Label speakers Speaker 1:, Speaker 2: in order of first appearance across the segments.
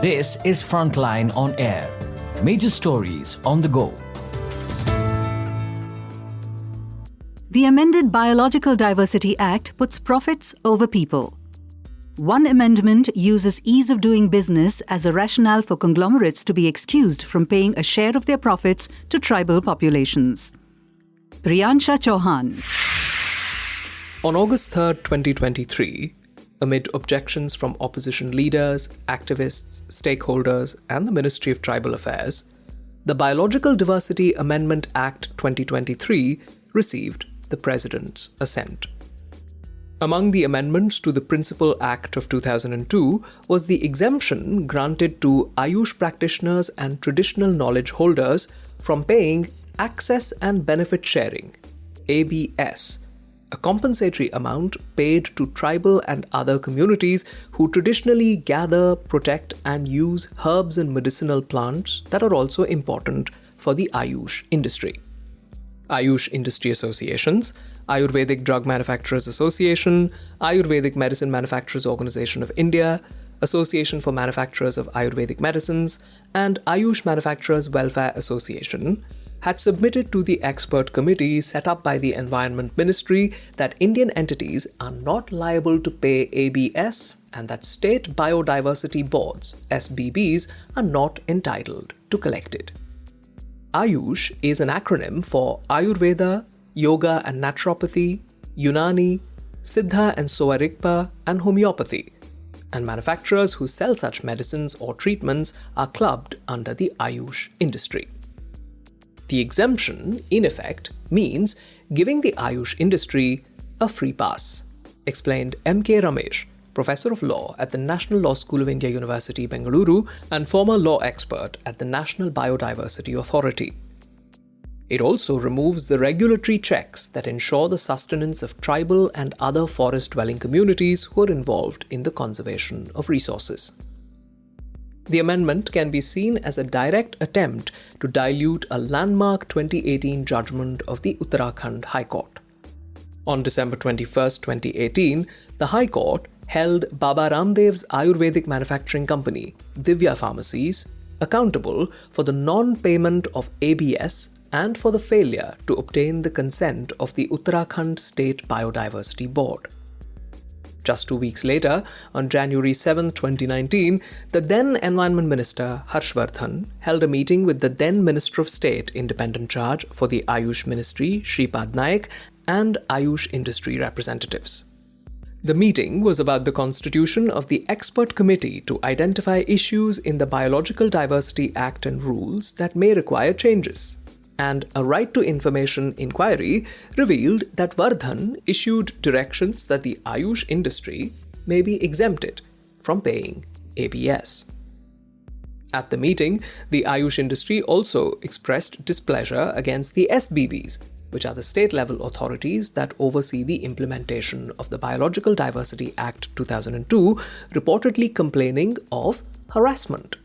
Speaker 1: This is Frontline on Air. Major stories on the go.
Speaker 2: The amended Biological Diversity Act puts profits over people. One amendment uses ease of doing business as a rationale for conglomerates to be excused from paying a share of their profits to tribal populations. Priyansha Chouhan.
Speaker 3: On August 3, 2023, amid objections from opposition leaders, activists, stakeholders, and the Ministry of Tribal Affairs, the Biological Diversity Amendment Act 2023 received the President's assent. Among the amendments to the Principal Act of 2002 was the exemption granted to Ayush practitioners and traditional knowledge holders from paying Access and Benefit Sharing, ABS, a compensatory amount paid to tribal and other communities who traditionally gather, protect, and use herbs and medicinal plants that are also important for the Ayush industry. Ayush industry associations, Ayurvedic Drug Manufacturers Association, Ayurvedic Medicine Manufacturers Organization of India, Association for Manufacturers of Ayurvedic Medicines, and Ayush Manufacturers Welfare Association had submitted to the expert committee set up by the Environment Ministry that Indian entities are not liable to pay ABS and that state biodiversity boards, SBBs, are not entitled to collect it. Ayush is an acronym for Ayurveda, Yoga and Naturopathy, Unani, Siddha and Soarikpa, and Homeopathy, and manufacturers who sell such medicines or treatments are clubbed under the Ayush industry. The exemption, in effect, means giving the Ayush industry a free pass, explained M.K. Ramesh, Professor of Law at the National Law School of India University, Bengaluru, and former law expert at the National Biodiversity Authority. It also removes the regulatory checks that ensure the sustenance of tribal and other forest-dwelling communities who are involved in the conservation of resources. The amendment can be seen as a direct attempt to dilute a landmark 2018 judgment of the Uttarakhand High Court. On December 21, 2018, the High Court held Baba Ramdev's Ayurvedic manufacturing company, Divya Pharmacies, accountable for the non-payment of ABS and for the failure to obtain the consent of the Uttarakhand State Biodiversity Board. Just 2 weeks later, on January 7, 2019, the then Environment Minister Harshvardhan held a meeting with the then Minister of State Independent Charge for the Ayush Ministry, Shripad Naik, and Ayush industry representatives. The meeting was about the constitution of the expert committee to identify issues in the Biological Diversity Act and rules that may require changes. And a right to information inquiry revealed that Vardhan issued directions that the Ayush industry may be exempted from paying ABS. At the meeting, the Ayush industry also expressed displeasure against the SBBs, which are the state-level authorities that oversee the implementation of the Biological Diversity Act 2002, reportedly complaining of harassment.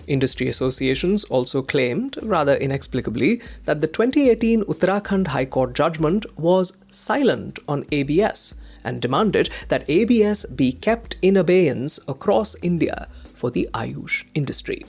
Speaker 3: Industry associations also claimed, rather inexplicably, that the 2018 Uttarakhand High Court judgment was silent on ABS and demanded that ABS be kept in abeyance across India for the Ayush industry.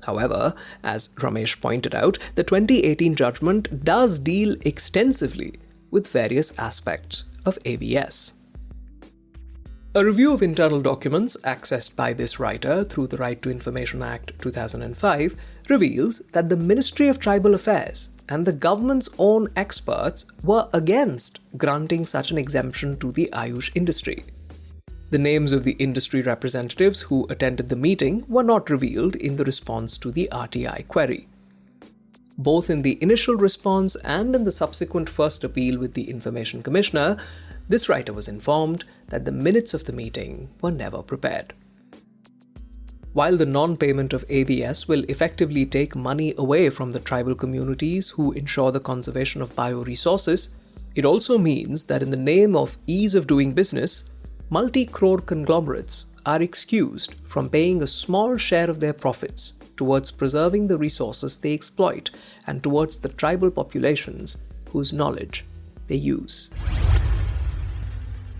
Speaker 3: However, as Ramesh pointed out, the 2018 judgment does deal extensively with various aspects of ABS. A review of internal documents accessed by this writer through the Right to Information Act 2005 reveals that the Ministry of Tribal Affairs and the government's own experts were against granting such an exemption to the Ayush industry. The names of the industry representatives who attended the meeting were not revealed in the response to the RTI query. Both in the initial response and in the subsequent first appeal with the Information Commissioner, this writer was informed that the minutes of the meeting were never prepared. While the non-payment of ABS will effectively take money away from the tribal communities who ensure the conservation of bioresources, it also means that in the name of ease of doing business, multi-crore conglomerates are excused from paying a small share of their profits towards preserving the resources they exploit and towards the tribal populations whose knowledge they use.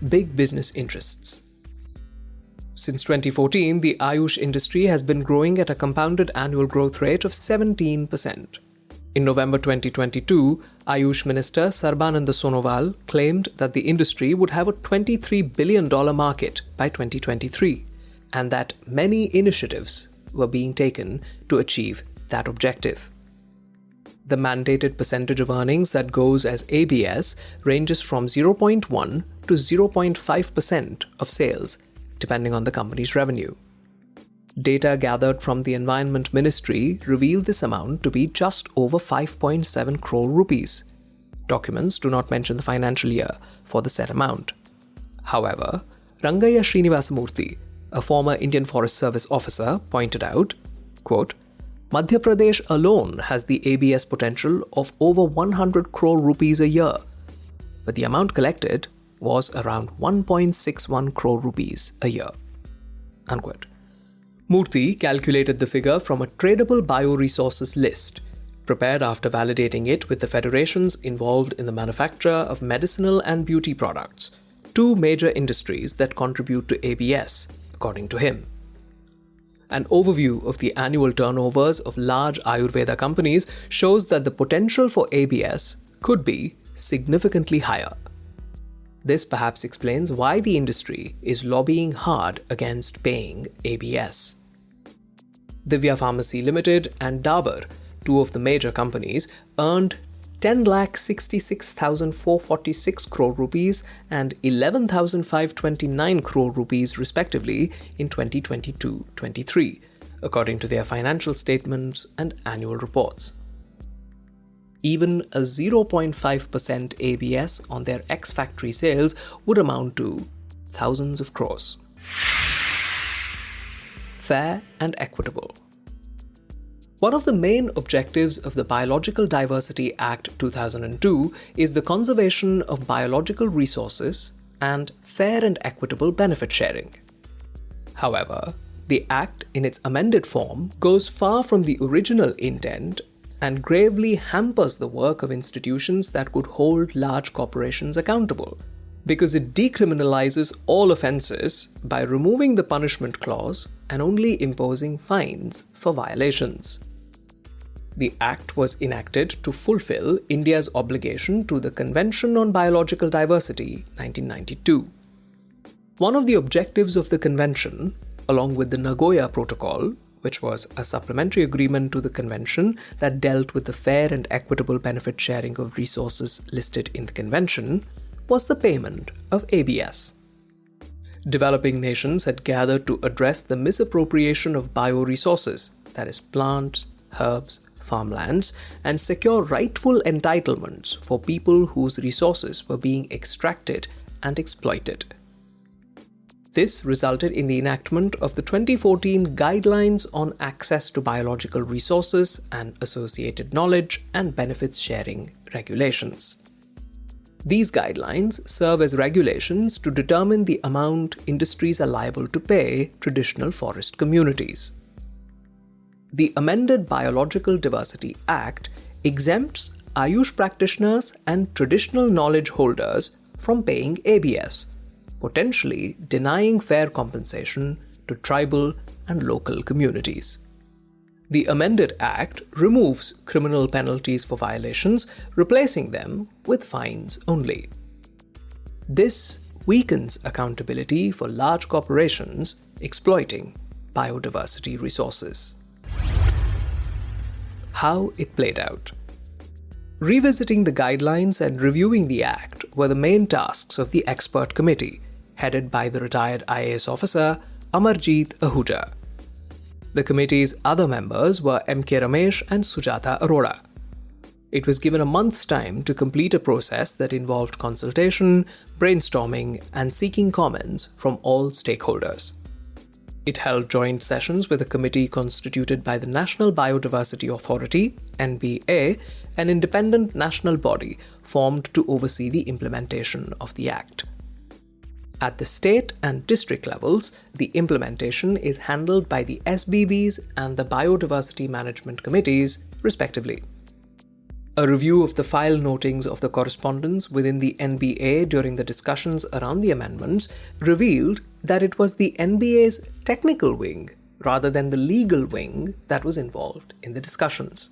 Speaker 3: Big business interests. Since 2014, the Ayush industry has been growing at a compounded annual growth rate of 17%. In November 2022, Ayush Minister Sarbananda Sonowal claimed that the industry would have a $23 billion market by 2023, and that many initiatives were being taken to achieve that objective. The mandated percentage of earnings that goes as ABS ranges from 0.1 to 0.5% of sales, depending on the company's revenue. Data gathered from the Environment Ministry revealed this amount to be just over 5.7 crore rupees. Documents do not mention the financial year for the said amount. However, Rangaiah Srinivasamurthy, a former Indian Forest Service officer, pointed out, quote, Madhya Pradesh alone has the ABS potential of over 100 crore rupees a year, but the amount collected was around 1.61 crore rupees a year. Unquote. Murthy calculated the figure from a tradable bioresources list, prepared after validating it with the federations involved in the manufacture of medicinal and beauty products, two major industries that contribute to ABS, according to him. An overview of the annual turnovers of large Ayurveda companies shows that the potential for ABS could be significantly higher. This perhaps explains why the industry is lobbying hard against paying ABS. Divya Pharmacy Limited and Dabur, two of the major companies, earned 10,66,446 crore rupees and 11,529 crore rupees respectively in 2022-23, according to their financial statements and annual reports. Even a 0.5% ABS on their ex-factory sales would amount to thousands of crores. Fair and equitable. One of the main objectives of the Biological Diversity Act 2002 is the conservation of biological resources and fair and equitable benefit sharing. However, the Act in its amended form goes far from the original intent and gravely hampers the work of institutions that could hold large corporations accountable, because it decriminalizes all offences by removing the punishment clause and only imposing fines for violations. The Act was enacted to fulfill India's obligation to the Convention on Biological Diversity, 1992. One of the objectives of the Convention, along with the Nagoya Protocol, which was a supplementary agreement to the Convention that dealt with the fair and equitable benefit sharing of resources listed in the Convention, was the payment of ABS. Developing nations had gathered to address the misappropriation of bioresources, that is, plants, herbs, farmlands, and secure rightful entitlements for people whose resources were being extracted and exploited. This resulted in the enactment of the 2014 Guidelines on Access to Biological Resources and Associated Knowledge and Benefits Sharing Regulations. These guidelines serve as regulations to determine the amount industries are liable to pay traditional forest communities. The amended Biological Diversity Act exempts Ayush practitioners and traditional knowledge holders from paying ABS, potentially denying fair compensation to tribal and local communities. The amended Act removes criminal penalties for violations, replacing them with fines only. This weakens accountability for large corporations exploiting biodiversity resources. How it played out. Revisiting the guidelines and reviewing the Act were the main tasks of the expert committee, headed by the retired IAS officer Amarjeet Ahuja. The committee's other members were M.K. Ramesh and Sujata Arora. It was given a month's time to complete a process that involved consultation, brainstorming, and seeking comments from all stakeholders. It held joint sessions with a committee constituted by the National Biodiversity Authority, NBA, an independent national body formed to oversee the implementation of the Act. At the state and district levels, the implementation is handled by the SBBs and the Biodiversity Management Committees, respectively. A review of the file notings of the correspondence within the NBA during the discussions around the amendments revealed that it was the NBA's technical wing rather than the legal wing that was involved in the discussions.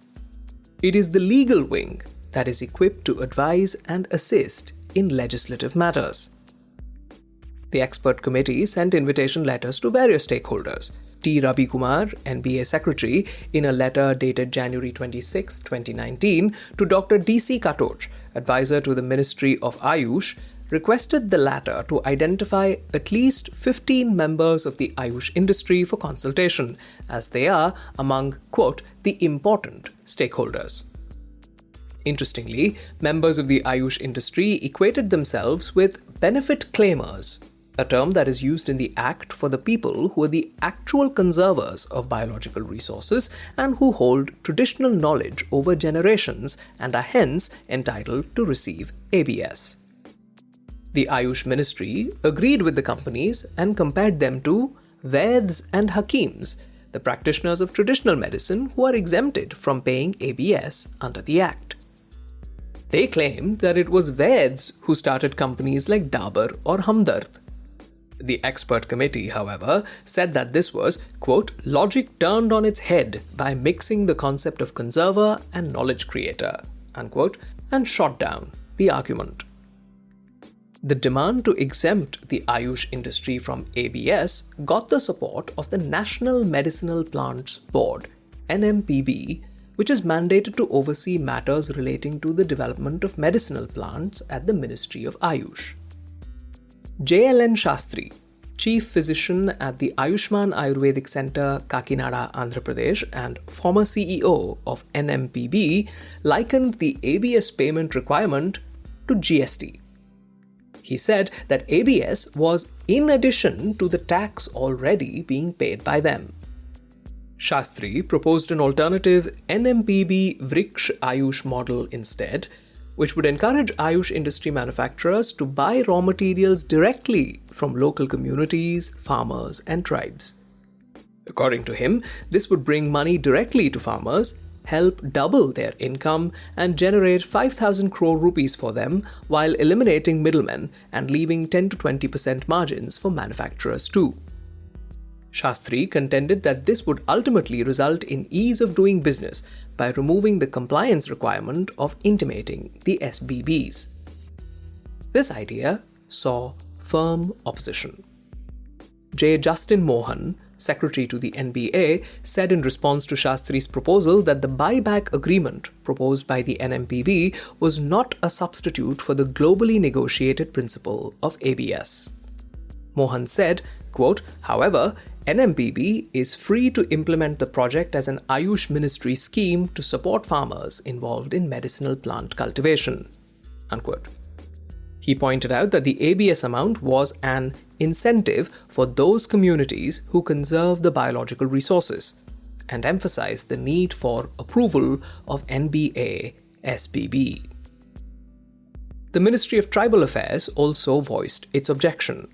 Speaker 3: It is the legal wing that is equipped to advise and assist in legislative matters. The expert committee sent invitation letters to various stakeholders. T. Ravi Kumar, NBA Secretary, in a letter dated January 26, 2019, to Dr. D.C. Katoj, advisor to the Ministry of Ayush, requested the latter to identify at least 15 members of the Ayush industry for consultation, as they are among, quote, the important stakeholders. Interestingly, members of the Ayush industry equated themselves with benefit claimers, a term that is used in the Act for the people who are the actual conservers of biological resources and who hold traditional knowledge over generations and are hence entitled to receive ABS. The Ayush Ministry agreed with the companies and compared them to Vaids and Hakims, the practitioners of traditional medicine who are exempted from paying ABS under the Act. They claimed that it was Vaids who started companies like Dabur or Hamdard. The expert committee, however, said that this was, quote, logic turned on its head by mixing the concept of conserver and knowledge creator, unquote, and shot down the argument. The demand to exempt the Ayush industry from ABS got the support of the National Medicinal Plants Board, NMPB, which is mandated to oversee matters relating to the development of medicinal plants at the Ministry of Ayush. JLN Shastri, Chief Physician at the Ayushman Ayurvedic Center, Kakinada, Andhra Pradesh, and former CEO of NMPB, likened the ABS payment requirement to GST. He said that ABS was in addition to the tax already being paid by them. Shastri proposed an alternative NMPB Vriksh Ayush model instead, which would encourage Ayush industry manufacturers to buy raw materials directly from local communities, farmers, and tribes. According to him, this would bring money directly to farmers, help double their income, and generate 5,000 crore rupees for them while eliminating middlemen and leaving 10 to 20% margins for manufacturers too. Shastri contended that this would ultimately result in ease of doing business by removing the compliance requirement of intimating the SBBs. This idea saw firm opposition. J. Justin Mohan, secretary to the NBA, said in response to Shastri's proposal that the buyback agreement proposed by the NMPB was not a substitute for the globally negotiated principle of ABS. Mohan said, quote, however, NMPB is free to implement the project as an Ayush ministry scheme to support farmers involved in medicinal plant cultivation, unquote. He pointed out that the ABS amount was an incentive for those communities who conserve the biological resources and emphasized the need for approval of NBA SBB. The Ministry of Tribal Affairs also voiced its objection.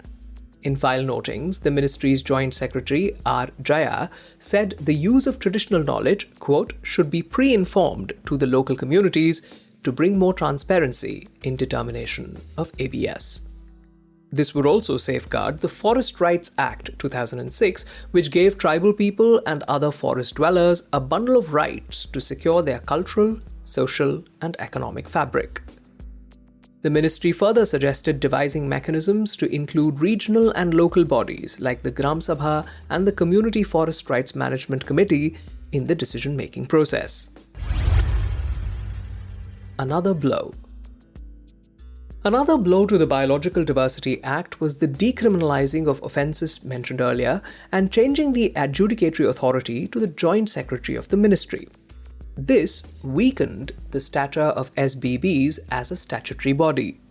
Speaker 3: In file notings, the ministry's Joint Secretary R. Jaya said the use of traditional knowledge, quote, should be pre-informed to the local communities to bring more transparency in determination of ABS. This would also safeguard the Forest Rights Act 2006, which gave tribal people and other forest dwellers a bundle of rights to secure their cultural, social, and economic fabric. The ministry further suggested devising mechanisms to include regional and local bodies like the Gram Sabha and the Community Forest Rights Management Committee in the decision-making process. Another blow. Another blow to the Biological Diversity Act was the decriminalizing of offences mentioned earlier and changing the adjudicatory authority to the Joint Secretary of the Ministry. This weakened the stature of SBBs as a statutory body.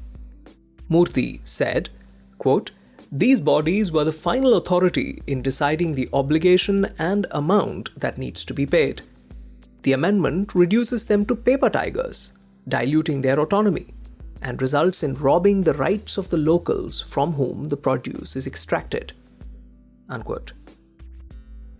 Speaker 3: Murthy said, quote, these bodies were the final authority in deciding the obligation and amount that needs to be paid. The amendment reduces them to paper tigers, diluting their autonomy, and results in robbing the rights of the locals from whom the produce is extracted, unquote.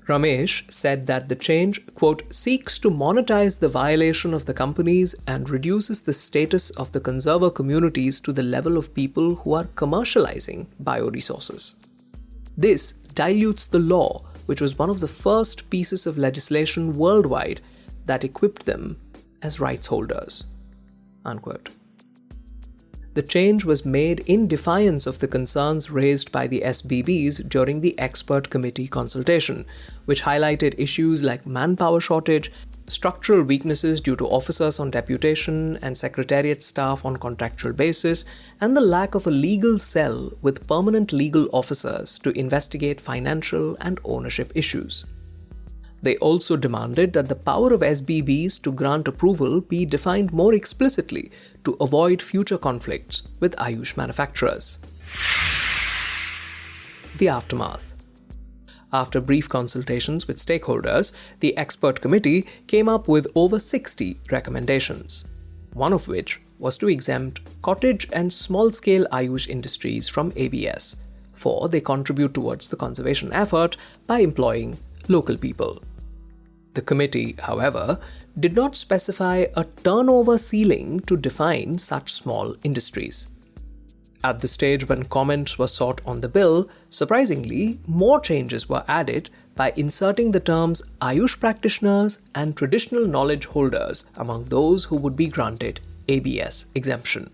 Speaker 3: Ramesh said that the change, quote, seeks to monetize the violation of the companies and reduces the status of the conserver communities to the level of people who are commercializing bioresources. This dilutes the law, which was one of the first pieces of legislation worldwide that equipped them as rights holders." Unquote. The change was made in defiance of the concerns raised by the SBBs during the expert committee consultation, which highlighted issues like manpower shortage, structural weaknesses due to officers on deputation and secretariat staff on contractual basis, and the lack of a legal cell with permanent legal officers to investigate financial and ownership issues. They also demanded that the power of SBBs to grant approval be defined more explicitly to avoid future conflicts with Ayush manufacturers. The aftermath. After brief consultations with stakeholders, the expert committee came up with over 60 recommendations, one of which was to exempt cottage and small-scale Ayush industries from ABS, for they contribute towards the conservation effort by employing local people. The committee, however, did not specify a turnover ceiling to define such small industries. At the stage when comments were sought on the bill, surprisingly, more changes were added by inserting the terms Ayush practitioners and traditional knowledge holders among those who would be granted ABS exemption.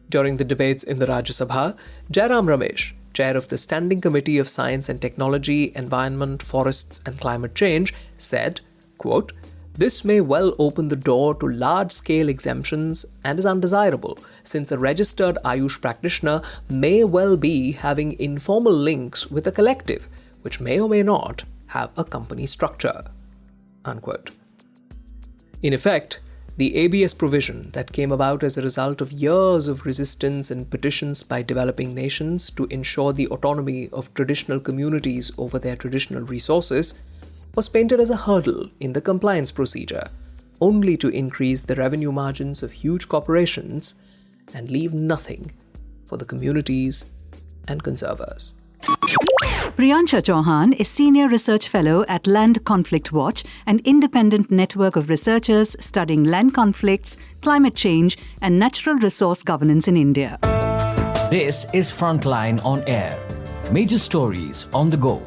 Speaker 3: During the debates in the Rajya Sabha, Jairam Ramesh, chair of the Standing Committee of Science and Technology, Environment, Forests and Climate Change, said, quote, "This may well open the door to large-scale exemptions and is undesirable, since a registered Ayush practitioner may well be having informal links with a collective, which may or may not have a company structure." Unquote. In effect, the ABS provision that came about as a result of years of resistance and petitions by developing nations to ensure the autonomy of traditional communities over their traditional resources was painted as a hurdle in the compliance procedure, only to increase the revenue margins of huge corporations and leave nothing for the communities and conservers.
Speaker 2: Priyansha Chouhan is Senior Research Fellow at Land Conflict Watch, an independent network of researchers studying land conflicts, climate change, and natural resource governance in India.
Speaker 1: This is Frontline on Air. Major stories on the go.